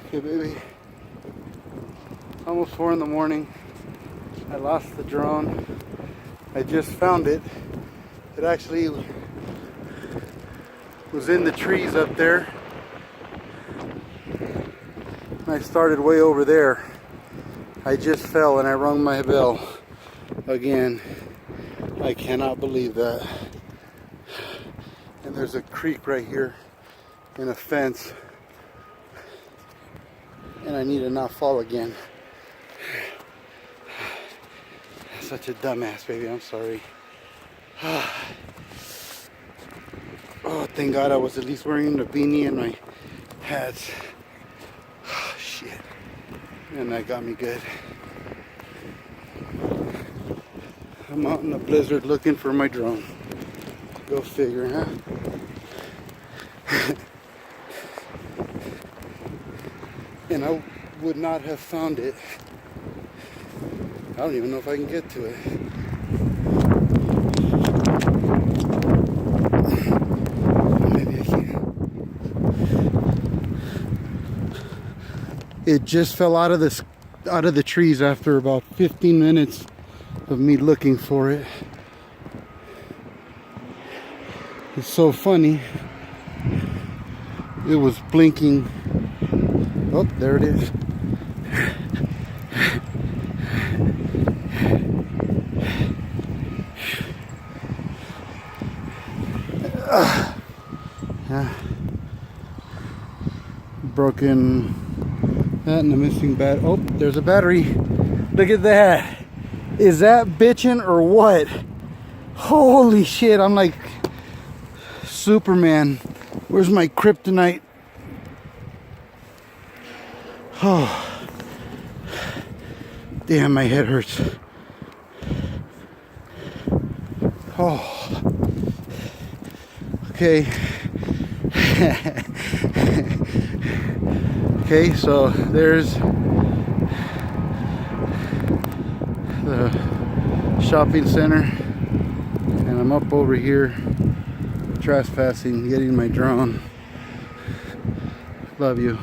Okay, baby. Almost 4 in the morning. I lost the drone. I just found it. It actually was in the trees up there. I started way over there. I just fell and I rung my bell again. I cannot believe that. And there's a creek right here and a fence. And I need to not fall again. Such a dumbass, baby. I'm sorry. Oh, thank God I was at least wearing the beanie and my hats. Oh, shit. And that got me good. I'm out in the blizzard looking for my drone. Go figure, huh? And I would not have found it. I don't even know if I can get to it. Maybe I can. It just fell out of the trees after about 15 minutes of me looking for it. It's so funny. It was blinking. Oh, there it is. Broken that and the missing bat. Oh, there's a battery. Look at that. Is that bitchin' or what? Holy shit, I'm like Superman. Where's my kryptonite? Oh, damn, my head hurts. Oh, okay. Okay, so there's the shopping center, and I'm up over here trespassing, getting my drone. Love you.